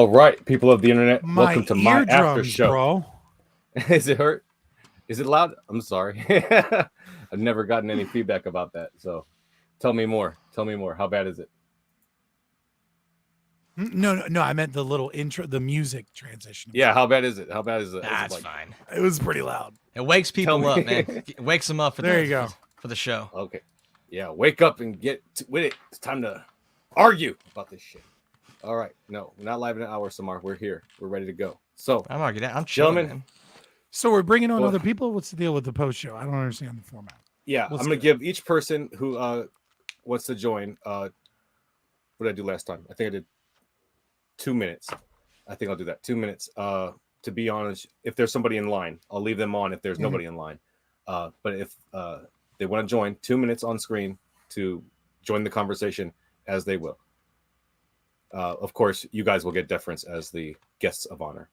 All right, people of the internet, My welcome to my after eardrums, show. bro. Is it hurt? Is it loud? I'm sorry. I've never gotten any feedback about that. So tell me more. Tell me more. How bad is it? No. I meant the little intro, the music transition. Yeah, how bad is it? How bad is it? That's fine. It was pretty loud. It wakes people up, man. It wakes them up for There you go. For the show. Okay. Yeah, wake up and get with it. It's time to argue about this shit. All right. No, we're not live in an hour, Samar. We're here. We're ready to go. So I'm arguing. I'm chilling, gentlemen. man. So we're bringing on other people. What's the deal with the post show? I don't understand the format. Yeah, I'm gonna give each person who wants to join. What did I do last time? I think I did 2 minutes. I think I'll do that. 2 minutes. To be honest, if there's somebody in line, I'll leave them on if there's nobody in line. But if they want to join, 2 minutes on screen to join the conversation, as they will. Of course, you guys will get deference as the guests of honor.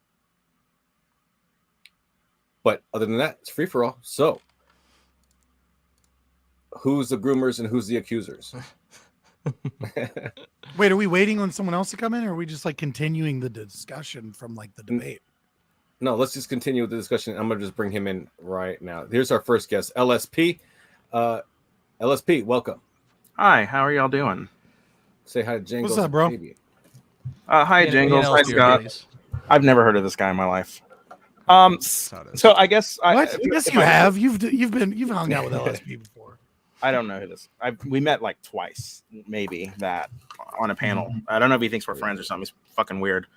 But other than that, it's free for all. So, who's the groomers and who's the accusers? Wait, are we waiting on someone else to come in, or are we just like continuing the discussion from like the debate? No, let's just continue with the discussion. I'm gonna just bring him in right now. Here's our first guest, LSP. LSP, welcome. Hi, how are y'all doing? Say hi to Jangles. What's up, bro? Hi, Jangles. Hi, Scott. I've never heard of this guy in my life. So I guess Yes, you have. You've hung out with LSP before. I don't know who this. We met like twice, maybe that on a panel. I don't know if he thinks we're friends or something. He's fucking weird.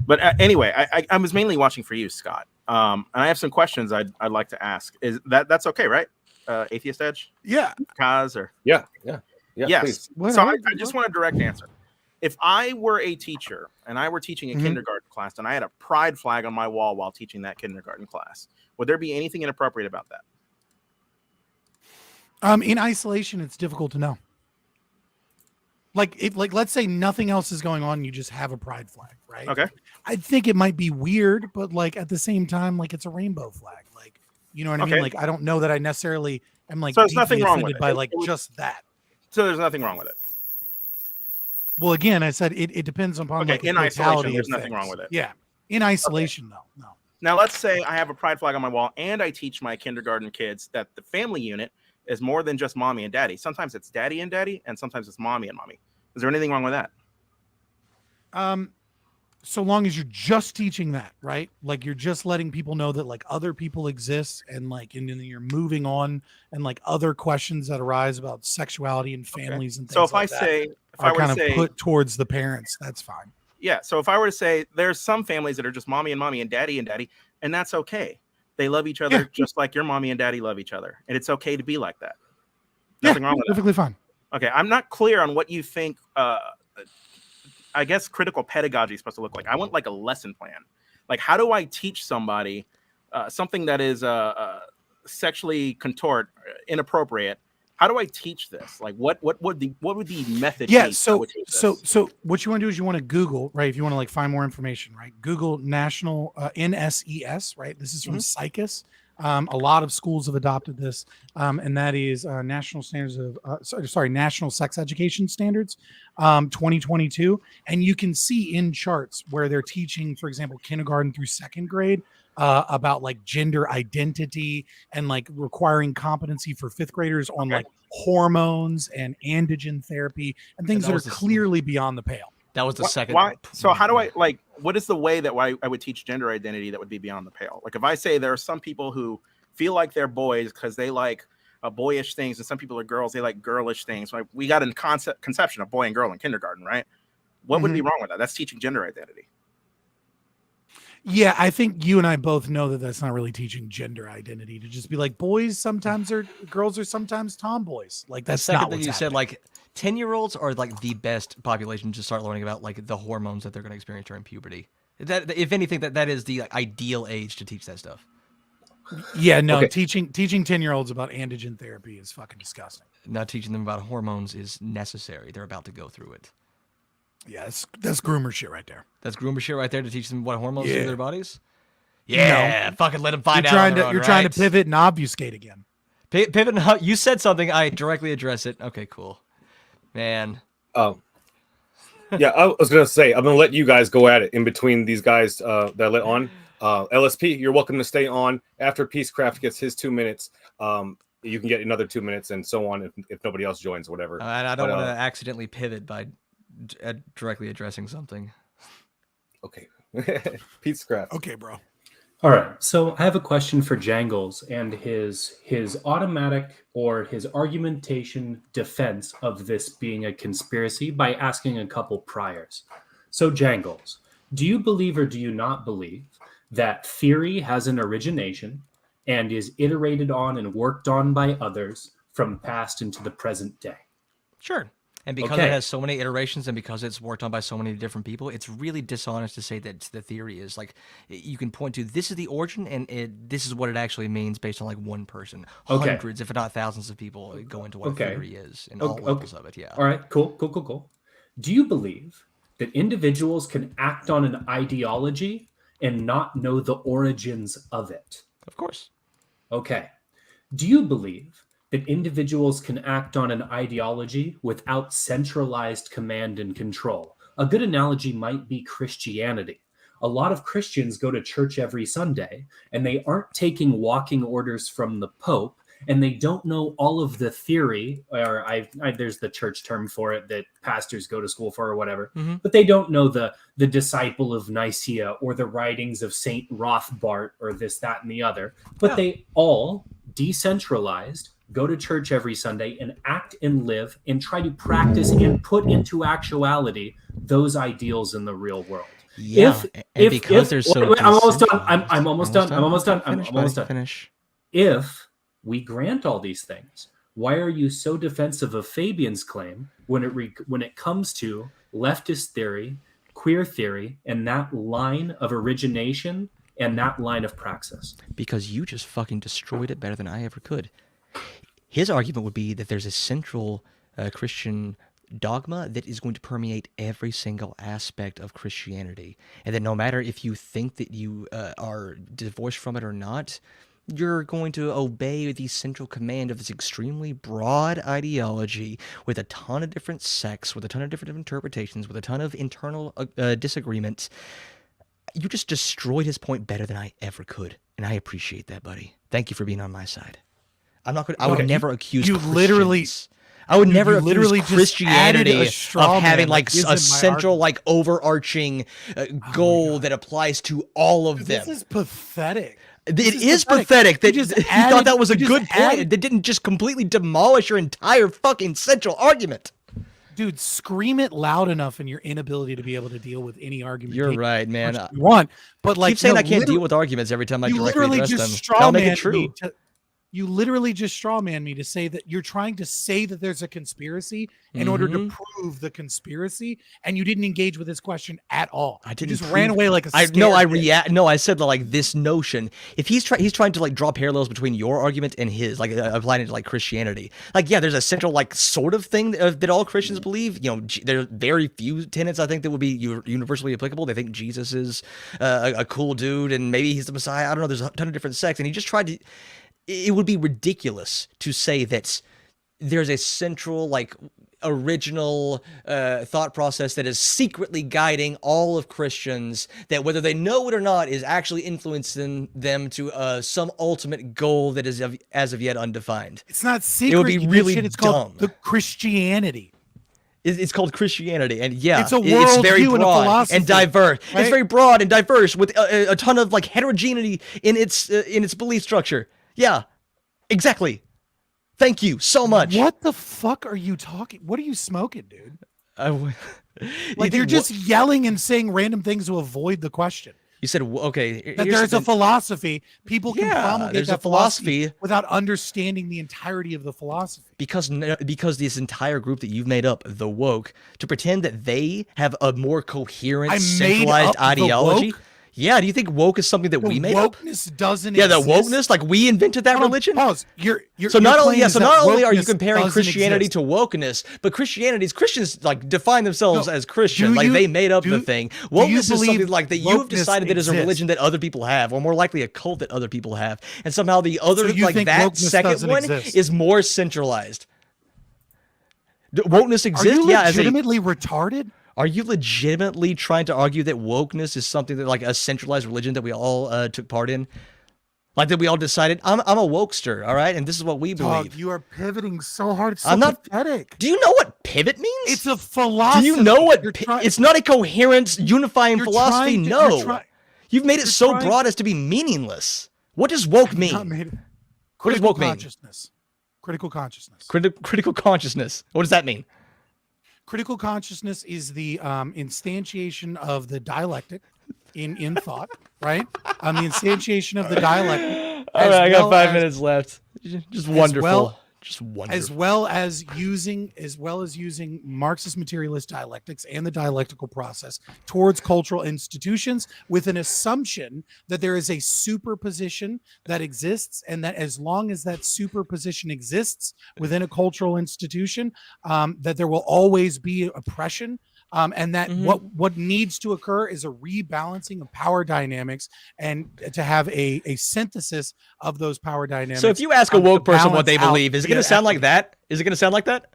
But anyway, I was mainly watching for you, Scott. And I have some questions I'd like to ask. Is that's okay, right? Atheist Edge? Yeah. Kaz or Yeah. Yes. So I just want a direct answer. If I were a teacher and I were teaching a kindergarten class and I had a pride flag on my wall while teaching that kindergarten class, would there be anything inappropriate about that? In isolation, it's difficult to know. Like let's say nothing else is going on, you just have a pride flag, right? Okay. I think it might be weird, but like at the same time, like it's a rainbow flag. Like, you know what I mean? Like, I don't know that I necessarily am like so there's nothing wrong with it by like just that. So there's nothing wrong with it. Well, again, I said it depends upon like, in isolation, there's nothing wrong with it. Yeah. In isolation, though. No. Now let's say I have a pride flag on my wall and I teach my kindergarten kids that the family unit is more than just mommy and daddy. Sometimes it's daddy and daddy, and sometimes it's mommy and mommy. Is there anything wrong with that? So long as you're just teaching that, right? Like you're just letting people know that like other people exist, and like and then you're moving on, and like other questions that arise about sexuality and families and things. So if like I were to say put towards the parents, that's fine. Yeah. So if I were to say there's some families that are just mommy and daddy, and that's okay. They love each other just like your mommy and daddy love each other, and it's okay to be like that. Nothing wrong with that. Perfectly fine. Okay, I'm not clear on what you think. I guess critical pedagogy is supposed to look like. I want like a lesson plan. Like, how do I teach somebody something that is sexually contort, inappropriate? How do I teach this? Like, what would the method? Yeah. be So what you want to do is you want to Google, right? If you want to like find more information, right? Google National NSES, right? This is from Psychus. A lot of schools have adopted this, and that is National Standards of National Sex Education Standards, 2022. And you can see in charts where they're teaching, for example, kindergarten through second grade, about like gender identity and like requiring competency for fifth graders on like hormones and androgen therapy and things that are clearly beyond the pale. That was the second. Why? So how do I like? What is the way that I would teach gender identity that would be beyond the pale? Like if I say there are some people who feel like they're boys because they like boyish things, and some people are girls, they like girlish things. Like we got a conception of boy and girl in kindergarten, right? What would be wrong with that? That's teaching gender identity. Yeah, I think you and I both know that that's not really teaching gender identity, to just be like boys sometimes are girls are sometimes tomboys. Like that's not what you said. Like 10-year-olds are like the best population to start learning about like the hormones that they're going to experience during puberty. That, if anything, that is the ideal age to teach that stuff. Yeah, no, teaching 10-year-olds about androgen therapy is fucking disgusting. Not teaching them about hormones is necessary. They're about to go through it. Yeah, that's groomer shit right there. That's groomer shit right there to teach them what hormones do to their bodies. Yeah, fucking let them find out. You're trying to pivot and obfuscate again. Pivot and you said something. I directly address it. Okay, cool. Man. Oh. Yeah, I was gonna say I'm gonna let you guys go at it in between these guys that I let on. LSP, you're welcome to stay on after Peacecraft gets his 2 minutes. You can get another 2 minutes and so on if nobody else joins or whatever. And I don't want to accidentally pivot by directly addressing something. Okay, Peacecraft. Okay, bro. All right. So I have a question for Jangles and his automatic or his argumentation defense of this being a conspiracy by asking a couple priors. So Jangles, do you believe or do you not believe that theory has an origination and is iterated on and worked on by others from past into the present day? Sure. And because Okay. it has so many iterations and because it's worked on by so many different people, it's really dishonest to say that the theory is like, you can point to this is the origin and this is what it actually means based on like one person. Okay. Hundreds, if not thousands of people go into what Okay. theory is and all levels of it. Yeah. All right. Cool. Do you believe that individuals can act on an ideology and not know the origins of it? Of course. Okay. Do you believe that individuals can act on an ideology without centralized command and control? A good analogy might be Christianity. A lot of Christians go to church every Sunday, and they aren't taking walking orders from the Pope, and they don't know all of the theory, or there's the church term for it that pastors go to school for or whatever, but they don't know the disciple of Nicaea or the writings of Saint Rothbart or this, that, and the other. But they all, decentralized, go to church every Sunday and act and live and try to practice and put into actuality those ideals in the real world. Yeah. Because they're so I'm almost done. I'm almost done. Finish. If we grant all these things, why are you so defensive of Fabian's claim when it comes to leftist theory, queer theory, and that line of origination and that line of praxis? Because you just fucking destroyed it better than I ever could. His argument would be that there's a central Christian dogma that is going to permeate every single aspect of Christianity. And that no matter if you think that you are divorced from it or not, you're going to obey the central command of this extremely broad ideology with a ton of different sects, with a ton of different interpretations, with a ton of internal disagreements. You just destroyed his point better than I ever could. And I appreciate that, buddy. Thank you for being on my side. I'm not going. I would never accuse. You Christians. literally. I would never literally accuse just added Christianity a straw of having man like that isn't a my central, argument. like overarching goal that applies to all of them. This is pathetic. It is pathetic that You just you added- thought that was a you just good point. added- That didn't just completely demolish your entire fucking central argument. Dude, scream it loud enough in your inability to be able to deal with any argument. You're right, man. You want, but like Keep saying no, I can't literally- deal with arguments every time I you directly literally address just them. straw That'll make man it true. me you literally just straw man me to say that you're trying to say that there's a conspiracy in order to prove the conspiracy, and you didn't engage with this question at all. I didn't You just prove- ran away like a I scared said that like this notion. If he's trying to like draw parallels between your argument and his, like applying it to like Christianity. Like yeah, there's a central like sort of thing that all Christians believe. You know, there are very few tenets I think that would be universally applicable. They think Jesus is a cool dude and maybe he's the Messiah. I don't know. There's a ton of different sects, and he just tried to. It would be ridiculous to say that there's a central, like, original thought process that is secretly guiding all of Christians, that whether they know it or not is actually influencing them to some ultimate goal that is as of yet undefined. It's not secret. It would be you really dipshit. It's called dumb. the Christianity. It's called Christianity, and yeah, It's a it's very worldview and a broad philosophy, and diverse. right? It's very broad and diverse with a ton of like heterogeneity in its belief structure. Yeah, exactly. Thank you so much. What the fuck are you talking? What are you smoking, dude? Like You you're just yelling and saying random things to avoid the question. You said okay. That here's there's a the- philosophy. People can Yeah, promulgate there's a that philosophy philosophy. without understanding the entirety of the philosophy. because this entire group that you've made up, the woke, to pretend that they have a more coherent, I made centralized up the ideology. woke? Yeah, do you think woke is something that we made up? Wokeness doesn't Yeah, the exist. wokeness, like we invented that Hold on, religion. Pause. You're So not only claim is that are you wokeness comparing doesn't Christianity exist. to wokeness, but Christians like define themselves No, as Christian, do like you- they made up the do- thing. do you Wokeness is something believe like that you have wokeness decided that is a exists? religion that other people have, or more likely a cult that other people have, and somehow the other you like think that wokeness second doesn't one exist? is more centralized. Wokeness Are exists, you yeah. As a, legitimately retarded? Are you legitimately trying to argue that wokeness is something that like a centralized religion that we all took part in? Like that we all decided, I'm a wokester, all right? And this is what we believe. Dog, you are pivoting so hard. It's so I'm not- pathetic. Do you know what pivot means? It's a philosophy. Do you know what? You're It's not a coherent, unifying you're philosophy. trying to- No. you're You've made it you're so trying- broad as to be meaningless. What does woke not mean? made it. What does Critical woke mean? consciousness. Critical consciousness. Critical consciousness. What does that mean? Critical consciousness is the instantiation of the dialectic in thought, right? The instantiation of the dialectic. All right, I got well 5 as- minutes left. Just wonderful. well- Just wonderful. as well as using Marxist materialist dialectics and the dialectical process towards cultural institutions with an assumption that there is a superposition that exists, and that as long as that superposition exists within a cultural institution, that there will always be oppression. And that what needs to occur is a rebalancing of power dynamics, and to have a synthesis of those power dynamics. So if you ask a to woke person what balance they out believe, is it going to the sound like equity. that? Is it going to sound like that?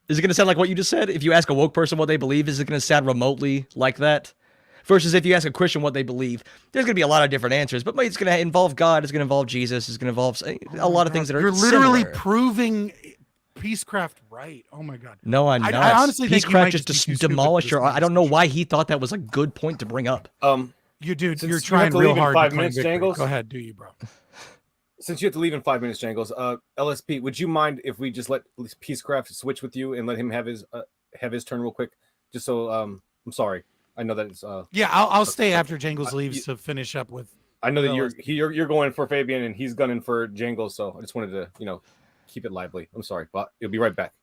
Is it going to sound like what you just said? If you ask a woke person what they believe, is it going to sound remotely like that? Versus if you ask a Christian what they believe, there's going to be a lot of different answers, but it's going to involve God, it's going to involve Jesus, it's going to involve a lot of things that are You're literally similar. proving Peacecraft right. Oh my god. No, I'm not. I honestly think you Peacecraft might just just be too stupid demolished for your. this I don't know why he thought that was a good point to bring up. You dude, Since you're you have trying to real leave in hard 5 to claim minutes, victory. Jangles? Go ahead, do you, bro? Since you have to leave in 5 minutes, Jangles, LSP, would you mind if we just let Peacecraft switch with you and let him have his turn real quick? Just so I'm sorry. I know that it's Yeah, I'll stay after Jangles leaves to finish up with. I know that LSP. you're going for Fabian and he's gunning for Jangles, so I just wanted to keep it lively. I'm sorry, but you'll be right back.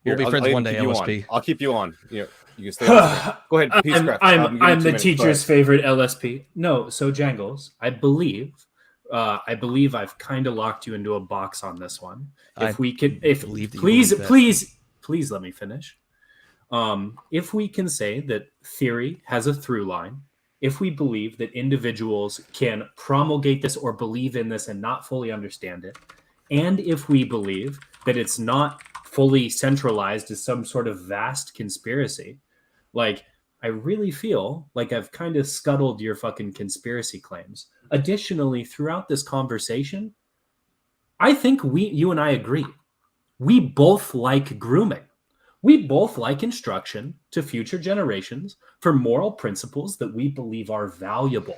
We'll be friends one day, keep you LSP. on. I'll keep you on. You can stay on. Go ahead, Peacecraft. I'm the 2 minutes. Go teacher's ahead. favorite LSP. No, so Jangles, I believe I've kind of locked you into a box on this one. If we could, believe that you please, believe that. please let me finish. If we can say that theory has a through line, if we believe that individuals can promulgate this or believe in this and not fully understand it, and if we believe that it's not fully centralized as some sort of vast conspiracy, like, I really feel like I've kind of scuttled your fucking conspiracy claims. Additionally, throughout this conversation, I think you and I agree. We both like grooming. We both like instruction to future generations for moral principles that we believe are valuable.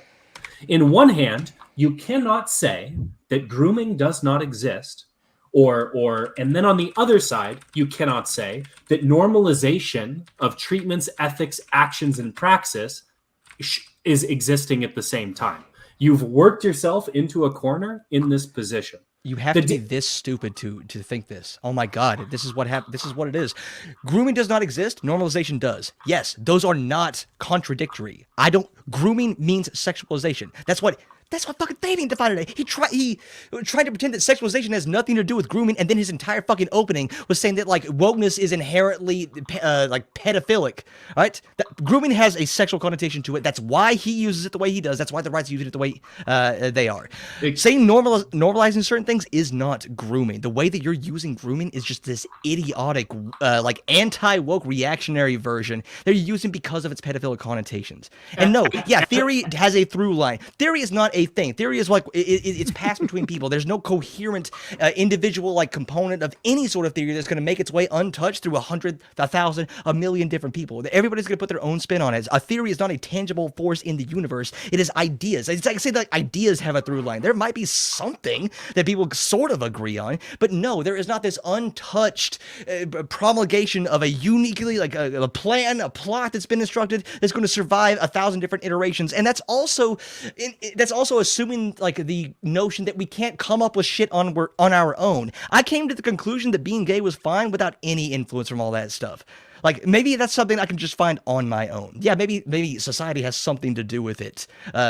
In one hand, you cannot say that grooming does not exist, and then on the other side, you cannot say that normalization of treatments, ethics, actions, and praxis is existing at the same time. You've worked yourself into a corner in this position. You have to be this stupid to think this. Oh my God, this is what happened. This is what it is. Grooming does not exist. Normalization does. Yes, those are not contradictory. Grooming means sexualization. That's what fucking Fabian defined it. He tried to pretend that sexualization has nothing to do with grooming, and then his entire fucking opening was saying that like wokeness is inherently like pedophilic. All right, grooming has a sexual connotation to it. That's why he uses it the way he does. That's why the rights use it the way they are. Saying normalizing certain things is not grooming. The way that you're using grooming is just this idiotic, like anti-woke reactionary version that you're using because of its pedophilic connotations. And no, yeah, theory has a through line. Theory is not a thing. Theory is like it's passed between people. There's no coherent individual like component of any sort of theory that's going to make its way untouched through 100, 1,000, a million different people. Everybody's going to put their own spin on it. A theory is not a tangible force in the universe. It is ideas. It's like say that ideas have a through line. There might be something that people sort of agree on, but no, there is not this untouched promulgation of a uniquely like a plan, a plot that's been instructed that's going to survive 1,000 different iterations. And that's also assuming like the notion that we can't come up with shit on our own. I came to the conclusion that being gay was fine without any influence from all that stuff. Like maybe that's something I can just find on my own. Yeah, maybe society has something to do with it,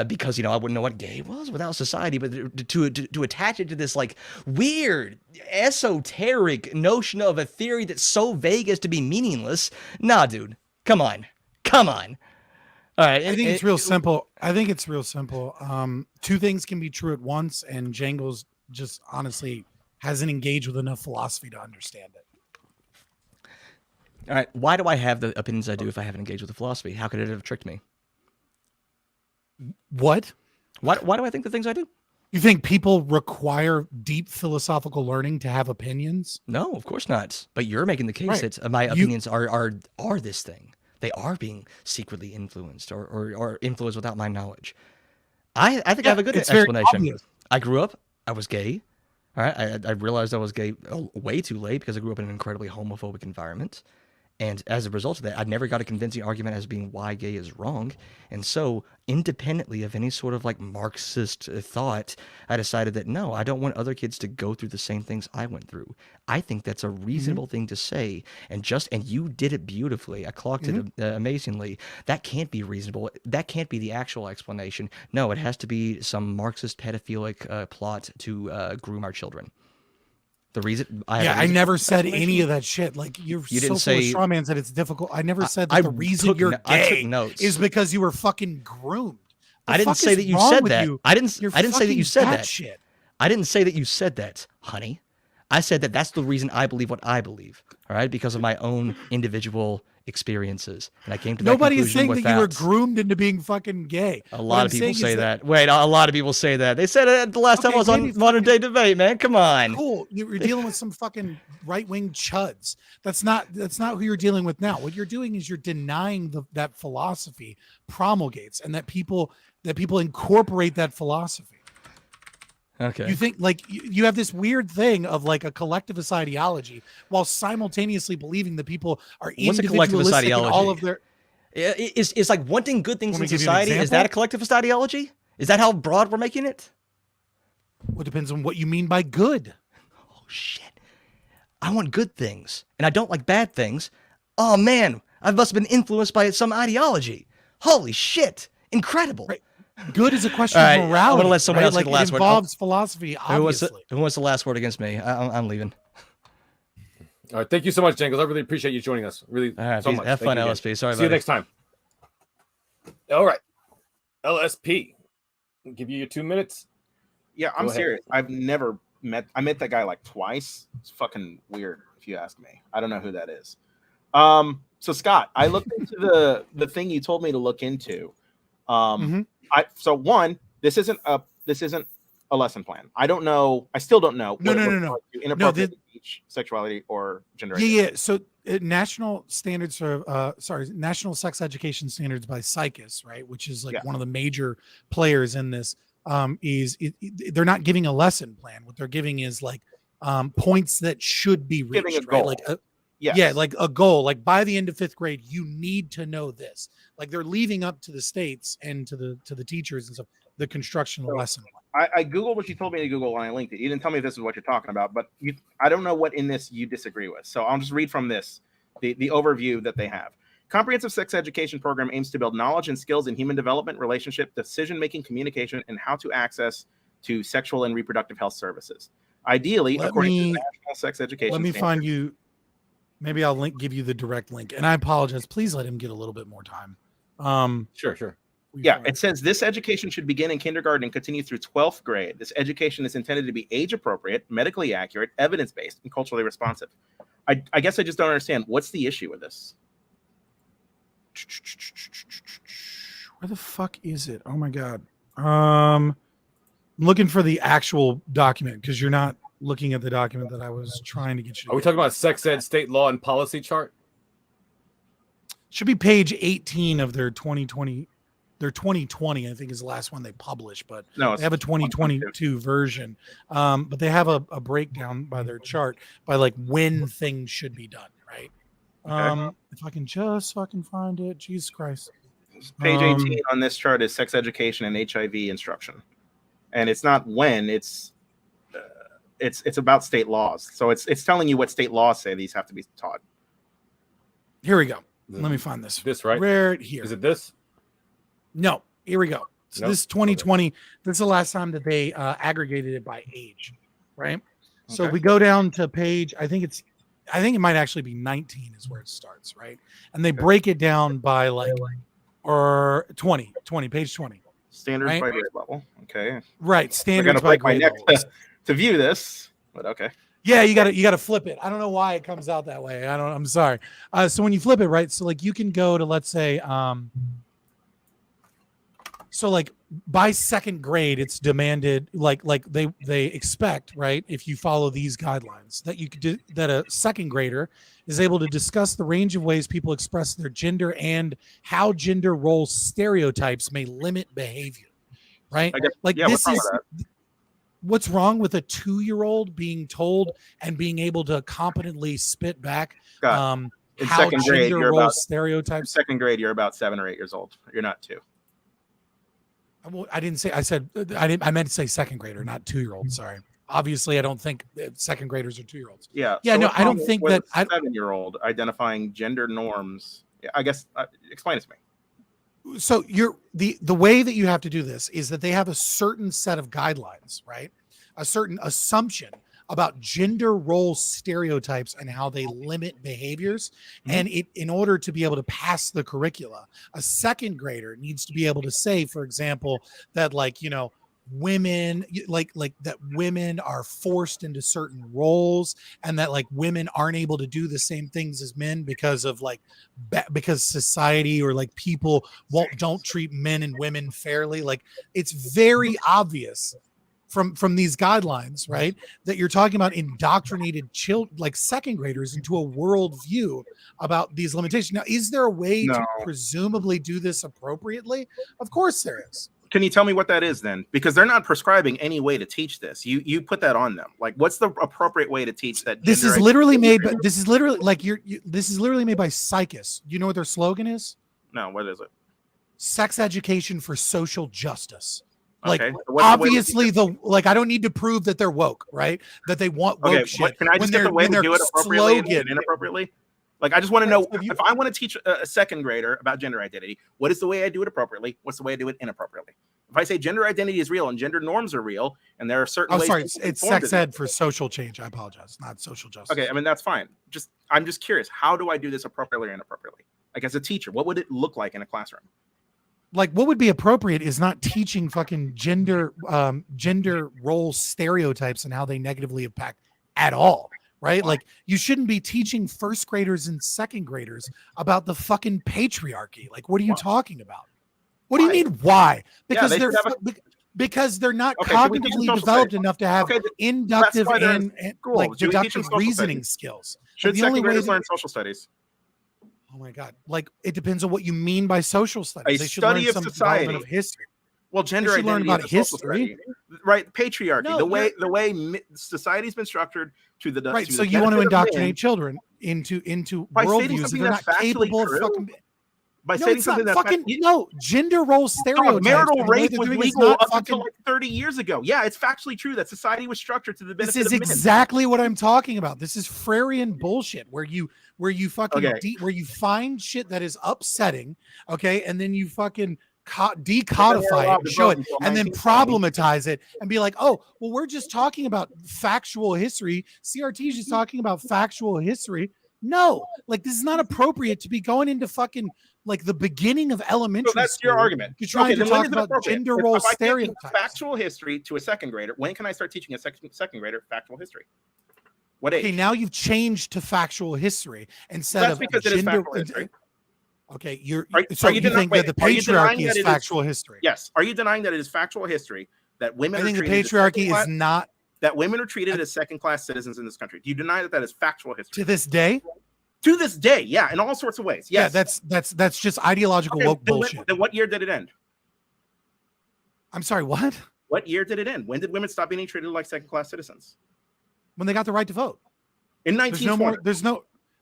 because I wouldn't know what gay was without society. But to attach it to this like weird esoteric notion of a theory that's so vague as to be meaningless, nah, dude, come on. All right, I think it's real simple. Two things can be true at once, and Jangles just honestly hasn't engaged with enough philosophy to understand it. All right. Why do I have the opinions I do if I haven't engaged with the philosophy? How could it have tricked me? What? Why do I think the things I do? You think people require deep philosophical learning to have opinions? No, of course not. But you're making the case Right. that my opinions are this thing. They are being secretly influenced or influenced without my knowledge. I think I have a good it's very explanation. obvious. I grew up. I was gay. All right. I realized I was gay way too late because I grew up in an incredibly homophobic environment. And as a result of that, I never got a convincing argument as being why gay is wrong. And so, independently of any sort of like Marxist thought, I decided that no, I don't want other kids to go through the same things I went through. I think that's a reasonable thing to say. And you did it beautifully. I clocked it amazingly. That can't be reasonable. That can't be the actual explanation. No, it has to be some Marxist pedophilic plot to groom our children. The reason I never said any of that shit. Like you didn't so full say of straw man that it's difficult. I never said that the reason took you're no- I took gay notes. is because you were fucking groomed. I didn't say that you said that. I didn't say that you said that. Shit. I didn't say that you said that, honey. I said that that's the reason I believe what I believe. All right, because of my own individual experiences, and I came to that Nobody is conclusion saying that you were without- groomed into being fucking gay. A What lot I'm of people saying is say that. Wait, a lot of people say that. They said it the last time I was maybe on Modern Day Debate, man. Come on. Cool. You're dealing with some fucking right-wing chuds. That's not who you're dealing with now. What you're doing is you're denying that philosophy promulgates and that people incorporate that philosophy. Okay. You think like you have this weird thing of like a collectivist ideology while simultaneously believing that people are What's a collectivist individualistic in all ideology? of their. Is like wanting good things Want in me to give you an society, is that a example? collectivist ideology? Is that how broad we're making it? Well, it depends on what you mean by good. Oh, shit. I want good things, and I don't like bad things. Oh, man, I must have been influenced by some ideology. Holy shit. Incredible. Right. Good is a question All right, of I morality. wanna let someone else get like the last it word. involves philosophy, Who obviously. wants the last word against me? I'm leaving. All right, thank you so much, Jangles. I really appreciate you joining us. Really, All right, so peace. much. Have Thank fun, you again. LSP. Sorry See you about next time. All right, LSP. I'll give you your 2 minutes. Yeah, I'm Go ahead. serious. I met that guy like twice. It's fucking weird if you ask me. I don't know who that is. So Scott, I looked into the thing you told me to look into. This isn't a lesson plan. I don't know. I still don't know. No. Inappropriate speech, sexuality, or gender. Yeah. So national standards for national sex education standards by CICUS, right, which is like one of the major players in this. They're not giving a lesson plan. What they're giving is like points that should be reached, Giving a right? goal. Like Yes. yeah, like a goal. Like by the end of 5th grade, you need to know this. Like they're leaving up to the states and to the teachers and stuff the construction lesson plan. I googled what you told me to Google and I linked it. You didn't tell me if this is what you're talking about, but I don't know what in this you disagree with. So I'll just read from this, the overview that they have. Comprehensive sex education program aims to build knowledge and skills in human development, relationship, decision-making, communication, and how to access to sexual and reproductive health services. Ideally, according to the National Sex Education Let me Standards. find you. Maybe I'll give you the direct link. And I apologize. Please let him get a little bit more time. Sure. Yeah, it says this education should begin in kindergarten and continue through 12th grade. This education is intended to be age appropriate, medically accurate, evidence-based, and culturally responsive. I guess I just don't understand. What's the issue with this? Where the fuck is it? Oh my God. I'm looking for the actual document because you're not looking at the document that I was trying to get you to Are we get. talking about sex ed, state law, and policy chart? Should be page 18 of their 2020. Their 2020, I think, is the last one they published, but No, they have a 2022 version. But they have a breakdown by their chart by like when things should be done, right? If I can just fucking find it, Jesus Christ. Page 18 on this chart is sex education and HIV instruction, and it's not when, it's about state laws. So it's telling you what state laws say these have to be taught. Here we go. Let me find this. This right? Right here. Is it this? No, here we go. So Nope. this 2020, this is the last time that they aggregated it by age, right? So Okay. we go down to page, I think it might actually be 19 is where it starts, right? And they break it down by or 20, page 20. Standards Right. by grade level. Okay. Right, I standards gotta by break my grade neck levels. to view this, but okay. Yeah, you gotta flip it. I don't know why it comes out that way. I'm sorry. So when you flip it, right? So like you can go to, let's say, so like by second grade, it's demanded, like they expect, right? If you follow these guidelines, that you could do, that a second grader is able to discuss the range of ways people express their gender and how gender role stereotypes may limit behavior, right? I guess, Like yeah, this what's wrong is with that? what's wrong with a 2-year-old being told and being able to competently spit back Scott, in how second grade, gender you're role about in stereotypes. second grade, you're about 7 or 8 years old. You're not 2. I didn't say. I said I meant to say second grader, not 2-year-old. Sorry. Obviously, I don't think second graders are 2-year-olds. Yeah. Yeah. so No, what's I wrong don't think with that. a 7-year-old identifying gender norms. Yeah, I guess explain it to me. So you're the way that you have to do this is that they have a certain set of guidelines, right? A certain assumption about gender role stereotypes and how they limit behaviors. And in order to be able to pass the curricula, a second grader needs to be able to say, for example, that like, you know, women like that women are forced into certain roles and that like women aren't able to do the same things as men because of like because society or like people don't treat men and women fairly. Like it's very obvious from these guidelines, right, that you're talking about indoctrinated children, like second graders, into a worldview about these limitations. Now, is there a way to presumably do this appropriately? Of course there is. Can you tell me what that is then? Because they're not prescribing any way to teach this. You put that on them. Like, what's the appropriate way to teach that? This is literally made. But this is literally like this is literally made by Psychus. You know what their slogan is? No, what is it? Sex education for social justice. Like Okay. obviously like I don't need to prove that they're woke, right? That they want woke shit. Can I just get the way to do it appropriately and inappropriately? Like, I just want to know if I want to teach a second grader about gender identity, what is the way I do it appropriately? What's the way I do it inappropriately? If I say gender identity is real and gender norms are real, and there are certain ways. Sorry, it's sex ed for social change. I apologize, not social justice. Okay, I mean that's fine. I'm just curious, how do I do this appropriately or inappropriately? Like as a teacher, what would it look like in a classroom? Like what would be appropriate is not teaching fucking gender role stereotypes and how they negatively impact at all, right? Like you shouldn't be teaching first graders and second graders about the fucking patriarchy. Like what are you talking about? What do you mean why? Because because they're not cognitively developed enough to have inductive and like deductive reasoning skills. Should second graders learn social studies? Oh my God. Like it depends on what you mean by social studies. They should learn some society of history. Well, gender identity learn about history, right? Patriarchy, no, the way society's been structured to the right. So you want to indoctrinate children into worldviews that they're not capable of fucking. By saying something that's fucking gender role stereotypes. Marital rape was legal up until like 30 years ago. Yeah, it's factually true that society was structured to the benefit of men. This is exactly what I'm talking about. This is Freudian bullshit where you fucking where you find shit that is upsetting, okay, and then you fucking decodify it and show it and then problematize it and be like, oh, well, we're just talking about factual history. CRT is just talking about factual history. No, like this is not appropriate to be going into fucking like the beginning of elementary school. So that's your argument. You're trying to talk about gender role stereotypes. Factual history to a second grader. When can I start teaching a second grader factual history? What age? Okay, now you've changed to factual history instead of because gender. It is factual history. Okay, you think that the patriarchy is factual history? Yes. Are you denying that it is factual history that women? I think the patriarchy is not. That women are treated as second-class citizens in this country. Do you deny that is factual history? To this day? To this day, yeah, in all sorts of ways. Yes. Yeah, that's just ideological woke bullshit. Then what year did it end? I'm sorry, what? What year did it end? When did women stop being treated like second-class citizens? When they got the right to vote. In 1920.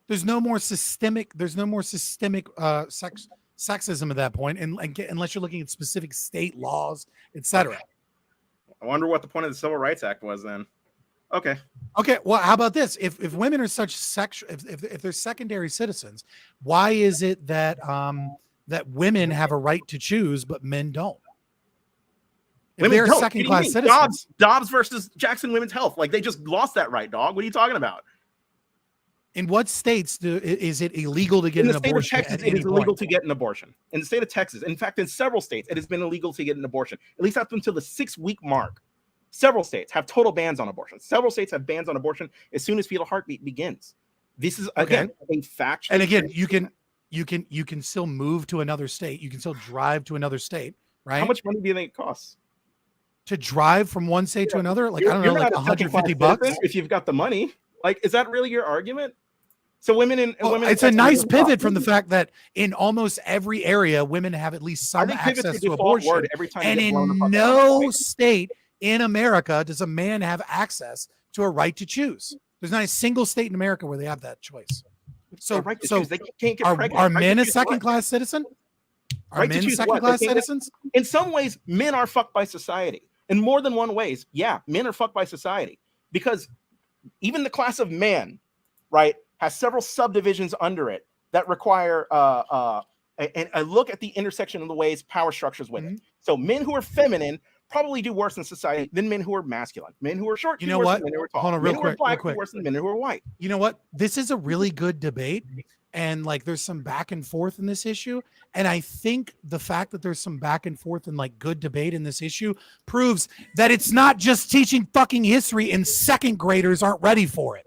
There's no more systemic sexism at that point, unless you're looking at specific state laws, etc. I wonder what the point of the Civil Rights Act was then. Okay. Well, how about this? If women are such if they're secondary citizens, why is it that that women have a right to choose but men don't? If they're second-class citizens. Dobbs versus Jackson Women's Health, like they just lost that right, dog. What are you talking about? In what states is it illegal to get an abortion? In the state of Texas, it is illegal to get an abortion. In the state of Texas, in fact, in several states, it has been illegal to get an abortion, at least up until the 6-week mark. Several states have total bans on abortion. Several states have bans on abortion as soon as fetal heartbeat begins. This is again a factual. And again, you can still move to another state. You can still drive to another state, right? How much money do you think it costs to drive from one state to another? Like, I don't know, like $150 if you've got the money. Like, is that really your argument? So women in it's a nice pivot from the fact that in almost every area, women have at least some access to abortion. Every time and in no state in America does a man have access to a right to choose. There's not a single state in America where they have that choice. So, they can't get pregnant. Are men a second-class citizen? Are men second-class citizens? In some ways, men are fucked by society. In more than one ways, yeah, men are fucked by society. Because even the class of man, right, has several subdivisions under it that require a look at the intersection of the ways power structures with it. So men who are feminine probably do worse in society than men who are masculine. Men who are short, you know what? Men who are tall. Hold on, real quick. Do worse than men who are white. You know what? This is a really good debate, and like there's some back and forth in this issue. And I think the fact that there's some back and forth and like good debate in this issue proves that it's not just teaching fucking history and second graders aren't ready for it.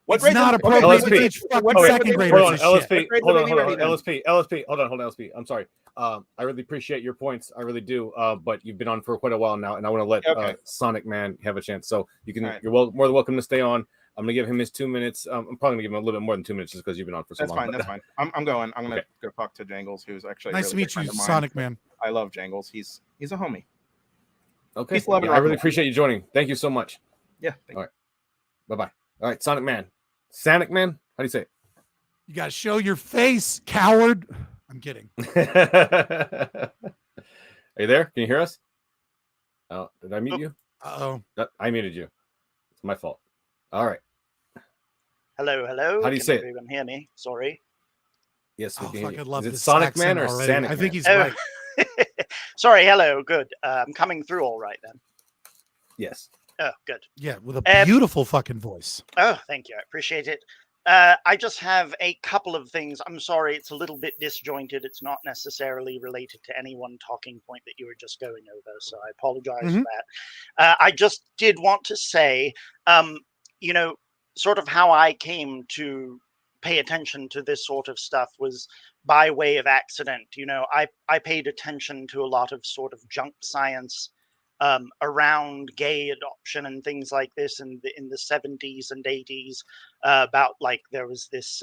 It's not appropriate to teach fucking second graders. Hold on, LSP. Hold on, LSP. I'm sorry. I really appreciate your points. I really do. But you've been on for quite a while now, and I want to let Sonic Man have a chance. So you can. Right. You're more than welcome to stay on. I'm gonna give him his 2 minutes. I'm probably gonna give him a little bit more than 2 minutes just because you've been on for so long. That's fine. I'm going. I'm gonna go talk to Jangles, who's actually nice to meet you, Sonic Man. I love Jangles. He's a homie. Okay. Yeah, I really appreciate you joining. Thank you so much. Yeah. All right. Bye-bye. All right, Sonic Man. How do you say it? You got to show your face, coward. I'm kidding. Are you there? Can you hear us? Oh, did I mute you? Uh-oh. I muted you. It's my fault. All right. Hello. How do you say it? Everyone hear me? Sorry. Yes, we can hear you. Is it Sonic Man or Sonic Man? I think he's right. Sorry, hello. Good. I'm coming through all right then. Yes. Oh, good. Yeah, with a beautiful fucking voice. Oh, thank you. I appreciate it. I just have a couple of things. I'm sorry, it's a little bit disjointed. It's not necessarily related to any one talking point that you were just going over, so I apologize for that. I just did want to say, sort of how I came to pay attention to this sort of stuff was by way of accident. I paid attention to a lot of sort of junk science around gay adoption and things like this in the 70s and 80s, about like there was this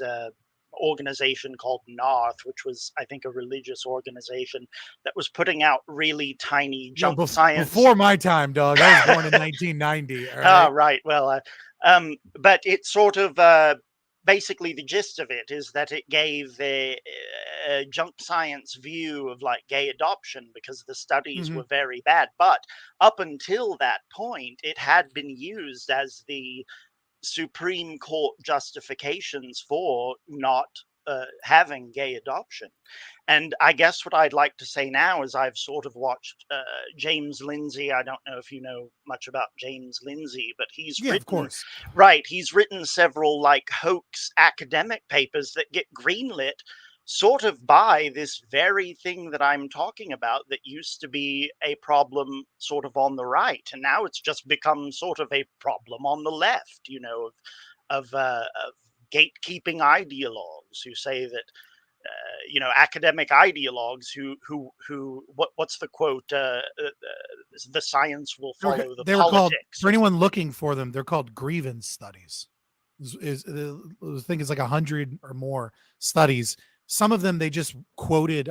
organization called Narth, which was, I think, a religious organization that was putting out really tiny junk science. Before my time, dog. I was born in 1990. All right? Oh, right. Well, but it sort of basically the gist of it is that it gave a junk science view of like gay adoption because the studies were very bad. But up until that point, it had been used as the Supreme Court justifications for not having gay adoption. And I guess what I'd like to say now is I've sort of watched James Lindsay. I don't know if you know much about James Lindsay, but he's written, of course. Right. He's written several like hoax academic papers that get greenlit sort of by this very thing that I'm talking about that used to be a problem sort of on the right. And now it's just become sort of a problem on the left, of gatekeeping ideologues who say that, academic ideologues who what's the quote? The science will follow the politics. Called, for anyone looking for them, they're called grievance studies. I think it's like 100 or more studies. Some of them they just quoted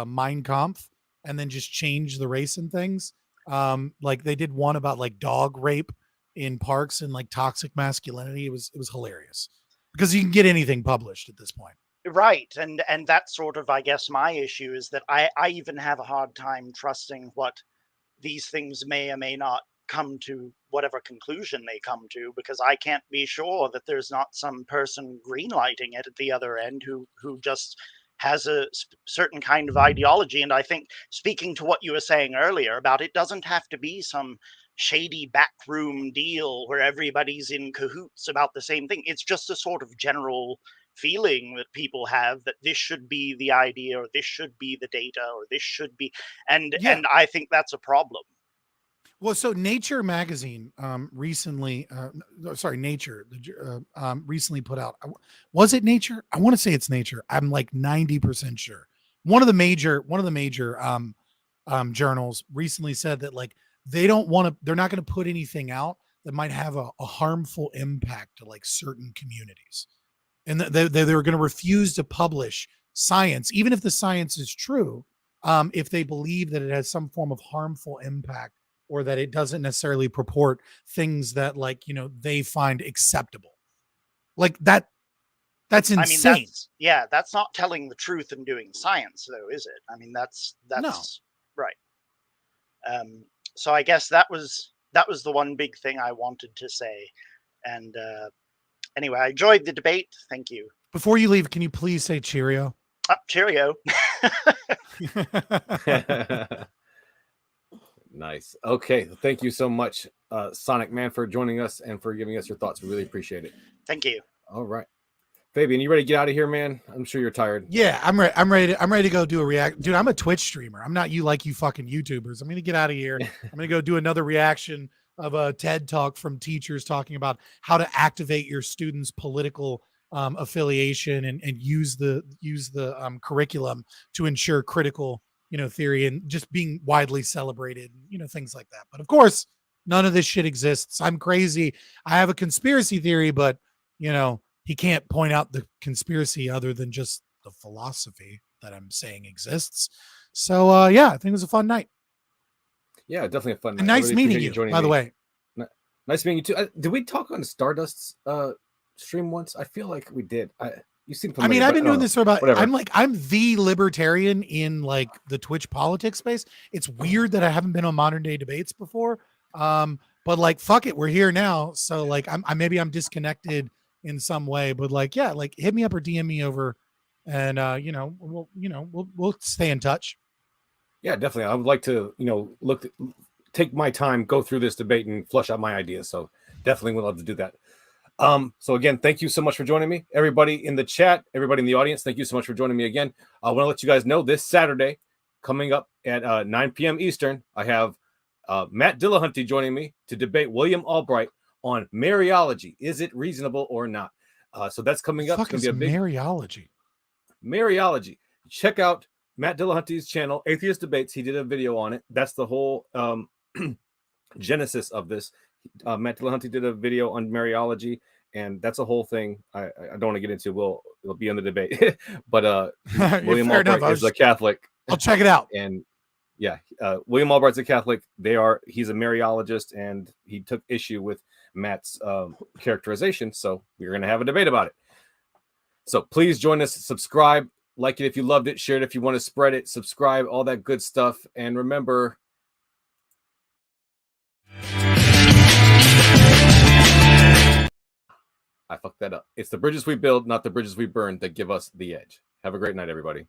Mein Kampf and then just changed the race and things. Like they did one about like dog rape in parks and like toxic masculinity. It was hilarious because you can get anything published at this point. Right. And that's sort of, I guess, my issue is that I even have a hard time trusting what these things may or may not come to, whatever conclusion they come to, because I can't be sure that there's not some person greenlighting it at the other end who just has a certain kind of ideology. And I think, speaking to what you were saying earlier about it doesn't have to be some shady backroom deal where everybody's in cahoots about the same thing. It's just a sort of general feeling that people have that this should be the idea, or this should be the data, or this should be, and I think that's a problem. Well, so Nature magazine recently, Nature recently put out. Was it Nature? I want to say it's Nature. I'm like 90% sure. One of the major journals recently said that like they're not going to put anything out that might have a harmful impact to like certain communities, and they're going to refuse to publish science, even if the science is true, if they believe that it has some form of harmful impact, or that it doesn't necessarily purport things that like, they find acceptable. Like that's insane. I mean, that's not telling the truth and doing science, though, is it? I mean, that's No. right. So I guess that was the one big thing I wanted to say. And anyway, I enjoyed the debate. Thank you. Before you leave, can you please say cheerio? Cheerio. Nice. Okay. Thank you so much, Sonic Man, for joining us and for giving us your thoughts. We really appreciate it. Thank you. All right. Fabian, you ready to get out of here, man? I'm sure you're tired. Yeah, I'm ready. I'm ready to go do a react. Dude, I'm a Twitch streamer. I'm not you fucking YouTubers. I'm going to get out of here. I'm going to go do another reaction of a TED talk from teachers talking about how to activate your students' political affiliation and use the curriculum to ensure critical theory and just being widely celebrated, things like that. But of course, none of this shit exists. I'm crazy. I have a conspiracy theory, but he can't point out the conspiracy other than just the philosophy that I'm saying exists. So yeah, I think it was a fun night. Yeah, definitely a fun night. And nice meeting you, by the way. Nice meeting you too. Did we talk on Stardust's stream once? I feel like we did. You seem familiar. I mean, I've been doing this for about, whatever. I'm the libertarian in like the Twitch politics space. It's weird that I haven't been on Modern Day Debates before. But like, fuck it. We're here now. So like, maybe I'm disconnected in some way, but like, yeah, like hit me up or DM me over and, we'll stay in touch. Yeah, definitely. I would like to, take my time, go through this debate and flush out my ideas. So definitely would love to do that. So again, thank you so much for joining me. Everybody in the chat, everybody in the audience, thank you so much for joining me again. I want to let you guys know this Saturday, coming up at 9 p.m. Eastern, I have Matt Dillahunty joining me to debate William Albright on Mariology. Is it reasonable or not? So that's coming up. It's going to be a big Mariology. Mariology. Check out Matt Dillahunty's channel, Atheist Debates. He did a video on it. That's the whole genesis of this. Matt Dillahunty did a video on Mariology, and that's a whole thing I don't want to get into. It'll be on the debate. But William Albright is a Catholic. I'll check it out. And yeah, William Albright's a Catholic. He's a Mariologist, and he took issue with Matt's characterization. So we're going to have a debate about it. So please join us. Subscribe, like it if you loved it, share it if you want to spread it, subscribe, all that good stuff. And remember, I fucked that up. It's the bridges we build, not the bridges we burn, that give us the edge. Have a great night, everybody.